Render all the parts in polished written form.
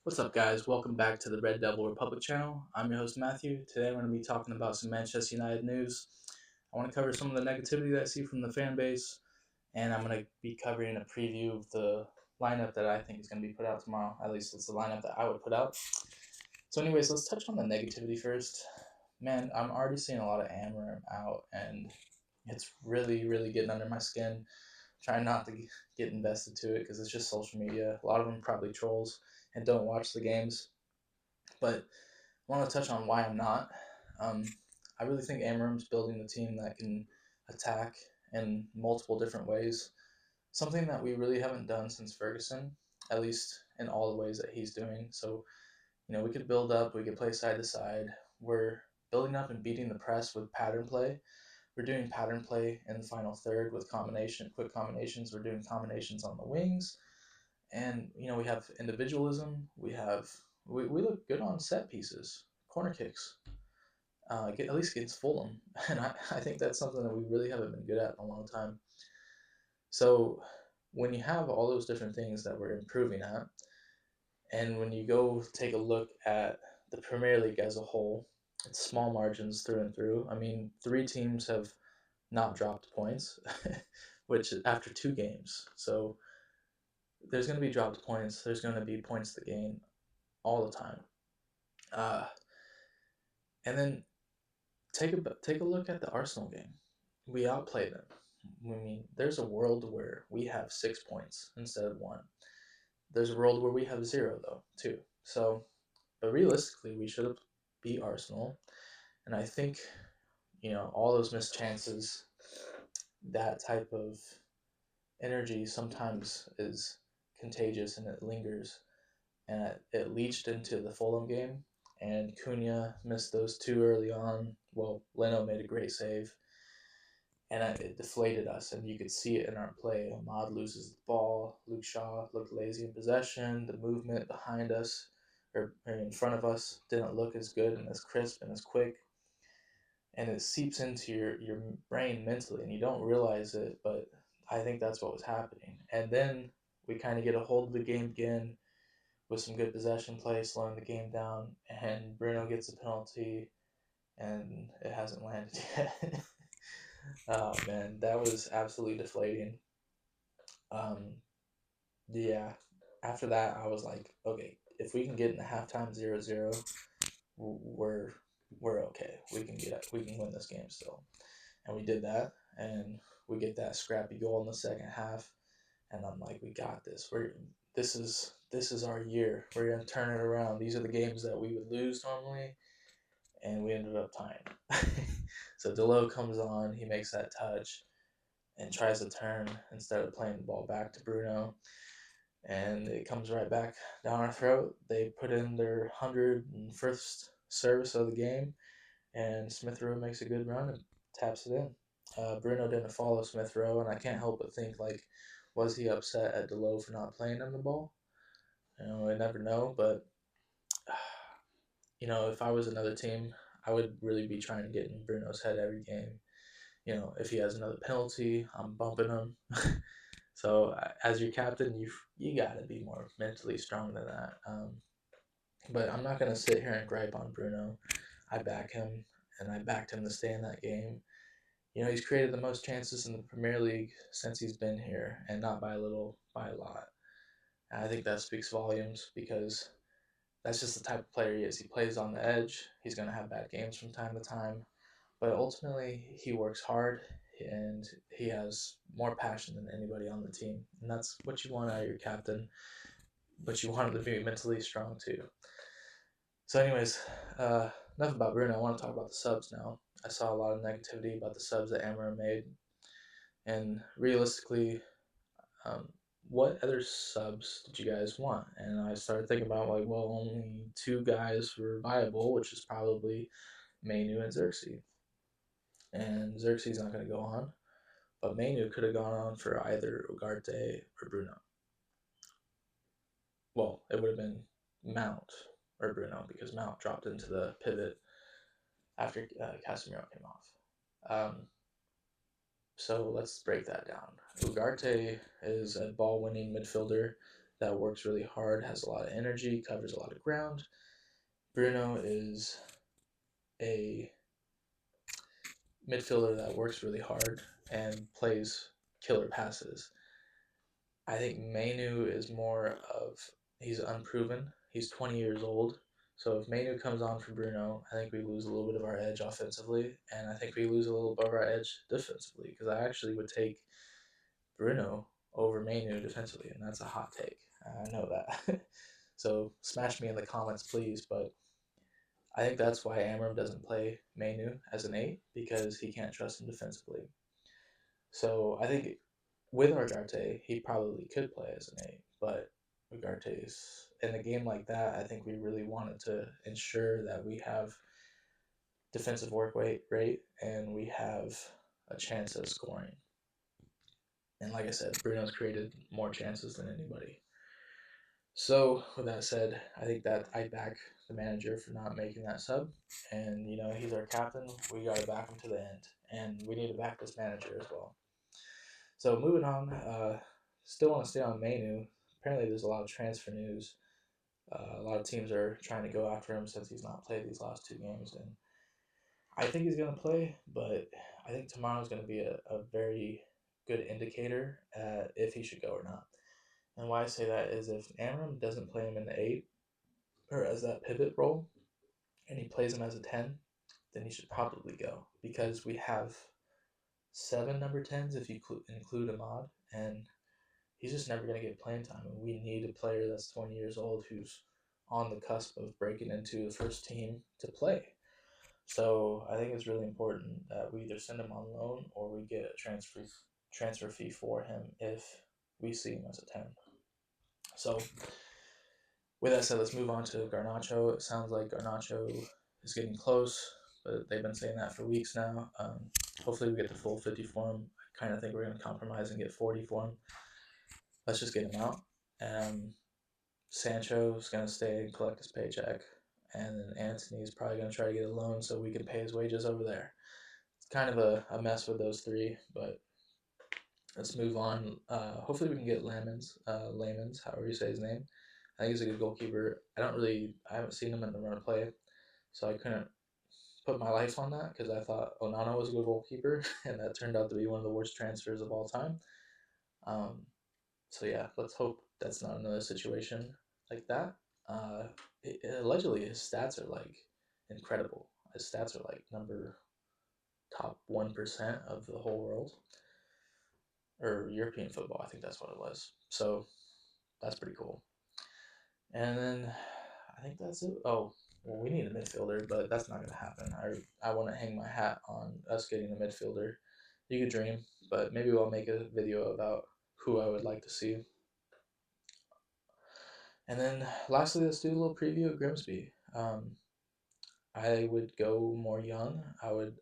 What's up, guys? Welcome back to the Red Devil Republic channel. I'm your host, Matthew. Today, I'm going to be talking about some Manchester United news. I want to cover some of the negativity that I see from the fan base, and I'm going to be covering a preview of the lineup that I think is going to be put out tomorrow. At least it's the lineup that I would put out. So, anyways, let's touch on the negativity first. Man, I'm already seeing a lot of Amarim out, and it's really getting under my skin. Trying not to get invested to it because it's just social media. A lot of them probably trolls and don't watch the games. But I want to touch on why I'm not. Um, I really think Amarim's building a team that can attack in multiple different ways. Something that we really haven't done since Ferguson, at least in all the ways that he's doing. So, we could build up, we could play side to side. We're building up and beating the press with pattern play. We're doing pattern play in the final third with quick combinations. We're doing combinations on the wings, and we have individualism. We look good on set pieces, corner kicks, at least against Fulham, and I think that's something that we really haven't been good at in a long time. So when you have all those different things that we're improving at, and when you go take a look at the Premier League as a whole, it's small margins through and through. I mean, three teams have not dropped points, which after two games. So there's going to be dropped points. There's going to be points to gain all the time. Uh, and then take a look at the Arsenal game. We outplayed them. I mean, there's a world where we have 6 points instead of one. There's a world where we have zero though too. So, but realistically, we should have beat Arsenal. And I think all those missed chances, that type of energy sometimes is contagious and it lingers. And it leached into the Fulham game. And Cunha missed those two early on. Well, Leno made a great save, and it deflated us. And you could see it in our play. Ahmad loses the ball. Luke Shaw looked lazy in possession. The movement behind us or in front of us didn't look as good and as crisp and as quick. And it seeps into your brain mentally, and you don't realize it, but I think that's what was happening. And then we kind of get a hold of the game again with some good possession play, slowing the game down, and Bruno gets a penalty, and it hasn't landed yet. Oh man, that was absolutely deflating. Um, yeah. After that, I was like, okay, if we can get in the halftime 0-0, we're we're okay. We can win this game still, and we did that, and we get that scrappy goal in the second half, and I'm like, we got this. This is our year. We're gonna turn it around. These are the games that we would lose normally, and we ended up tying. So Delo comes on, he makes that touch, and tries to turn instead of playing the ball back to Bruno, and it comes right back down our throat. They put in their 101st service of the game, and Smith Rowe makes a good run and taps it in. Bruno didn't follow Smith Rowe, and I can't help but think, like, was he upset at Delo for not playing him the ball? I never know, but if I was another team, I would really be trying to get in Bruno's head every game. If he has another penalty, I'm bumping him. So as your captain, you gotta be more mentally strong than that. But I'm not gonna sit here and gripe on Bruno. I back him, and I backed him to stay in that game. He's created the most chances in the Premier League since he's been here, and not by a little, by a lot. And I think that speaks volumes because that's just the type of player he is. He plays on the edge. He's going to have bad games from time to time, but ultimately he works hard and he has more passion than anybody on the team. And that's what you want out of your captain, but you want him to be mentally strong too. So, anyways, enough about Bruno. I want to talk about the subs now. I saw a lot of negativity about the subs that Amarim made, and realistically, um, what other subs did you guys want? And I started thinking about, like, well, only two guys were viable, which is probably Mainu and Xerxes. And Xerxes not going to go on, but Mainu could have gone on for either Ugarte or Bruno. Well, it would have been Mount or Bruno because Mount dropped into the pivot after Casemiro came off. So let's break that down. Ugarte is a ball-winning midfielder that works really hard, has a lot of energy, covers a lot of ground. Bruno is a midfielder that works really hard and plays killer passes. I think Mainu is more of he's unproven. He's 20 years old. So if Mainu comes on for Bruno, I think we lose a little bit of our edge offensively, and I think we lose a little bit of our edge defensively because I actually would take Bruno over Mainu defensively, and that's a hot take. I know that. So smash me in the comments, please. But I think that's why Amram doesn't play Mainu as an 8 because he can't trust him defensively. So I think with Ugarte, he probably could play as an 8, but Ugarte's in a game like that, I think we really wanted to ensure that we have defensive work rate and we have a chance of scoring. And like I said, Bruno's created more chances than anybody. So with that said, I think that I back the manager for not making that sub. And he's our captain. We gotta back him to the end. And we need to back this manager as well. So moving on, still want to stay on Mainu. Apparently, there's a lot of transfer news. A lot of teams are trying to go after him since he's not played these last 2 games, and I think he's going to play. But I think tomorrow's going to be a very good indicator if he should go or not. And why I say that is if Amram doesn't play him in the 8 or as that pivot role, and he plays him as a 10, then he should probably go because we have 7 number 10s if you include Ahmad, and he's just never going to get playing time. And we need a player that's 20 years old who's on the cusp of breaking into the first team to play. So I think it's really important that we either send him on loan or we get a transfer fee for him if we see him as a 10. So with that said, let's move on to Garnacho. It sounds like Garnacho is getting close, but they've been saying that for weeks now. Hopefully we get the full 50 for him. I kind of think we're going to compromise and get 40 for him. Let's just get him out. Sancho's going to stay and collect his paycheck. And then Anthony's probably going to try to get a loan so we can pay his wages over there. It's kind of a mess with those three, but let's move on. Hopefully we can get Lamans, however you say his name. I think he's a good goalkeeper. I haven't seen him in the run of play, so I couldn't put my life on that because I thought Onana was a good goalkeeper, and that turned out to be one of the worst transfers of all time. So yeah, let's hope that's not another situation like that. Allegedly, his stats are like incredible. His stats are like top 1% of the whole world or European football. I think that's what it was. So that's pretty cool. And then I think that's it. Oh, well, we need a midfielder, but that's not going to happen. I want to hang my hat on us getting a midfielder. You could dream, but maybe I'll make a video about who I would like to see. And then lastly, let's do a little preview of Grimsby. I would go more young. I'm going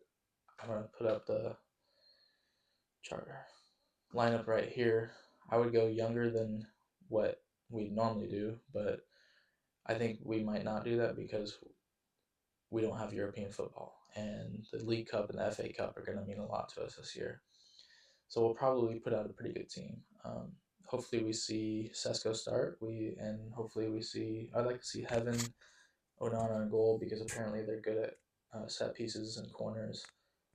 to put up the chart lineup right here. I would go younger than what we normally do, but I think we might not do that because we don't have European football, and the League Cup and the FA Cup are going to mean a lot to us this year. So we'll probably put out a pretty good team. Hopefully we see Sesko start. I'd like to see Heaven, Onana in goal because apparently they're good at set pieces and corners.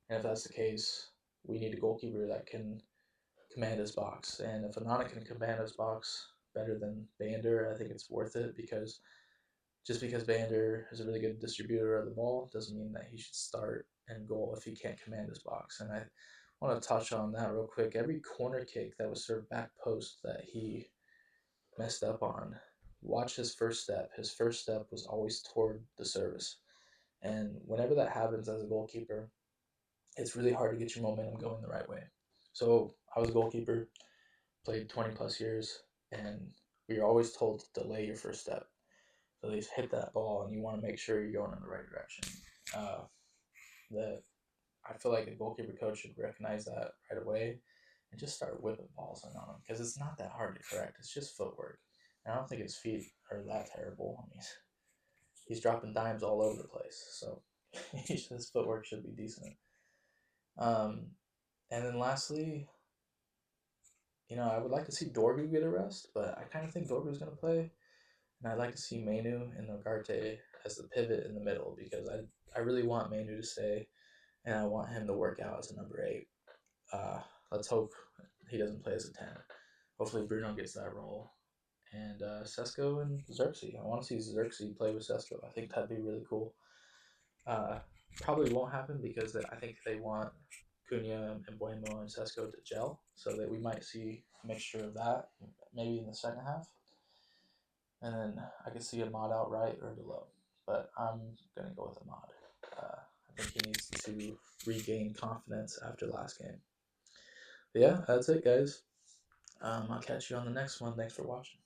And if that's the case, we need a goalkeeper that can command his box. And if Onana can command his box better than Bander, I think it's worth it because just because Bander is a really good distributor of the ball doesn't mean that he should start and goal if he can't command his box. And I want to touch on that real quick. Every corner kick that was served back post that he messed up on, watch his first step. His first step was always toward the service. And whenever that happens as a goalkeeper, it's really hard to get your momentum going the right way. So I was a goalkeeper, played 20 plus years, and we were always told to delay your first step. So at least hit that ball, and you want to make sure you're going in the right direction. I feel like a goalkeeper coach should recognize that right away and just start whipping balls in on him because it's not that hard to correct. It's just footwork. And I don't think his feet are that terrible. I mean, he's dropping dimes all over the place, so his footwork should be decent. And then lastly, I would like to see Dorgu get a rest, but I kind of think Dorgu's going to play. And I'd like to see Mainu and Ugarte as the pivot in the middle because I really want Mainu to stay and I want him to work out as a number 8. Let's hope he doesn't play as a 10. Hopefully Bruno gets that role. And Sesko and Xerxes. I want to see Xerxes play with Sesko. I think that'd be really cool. Uh, Probably won't happen because I think they want Cunha and Bueno and Sesko to gel, so that we might see a mixture of that maybe in the second half. And then I could see a mod outright or Delo, but I'm gonna go with a mod. I think he needs to regain confidence after last game. But yeah, that's it, guys. I'll catch you on the next one. Thanks for watching.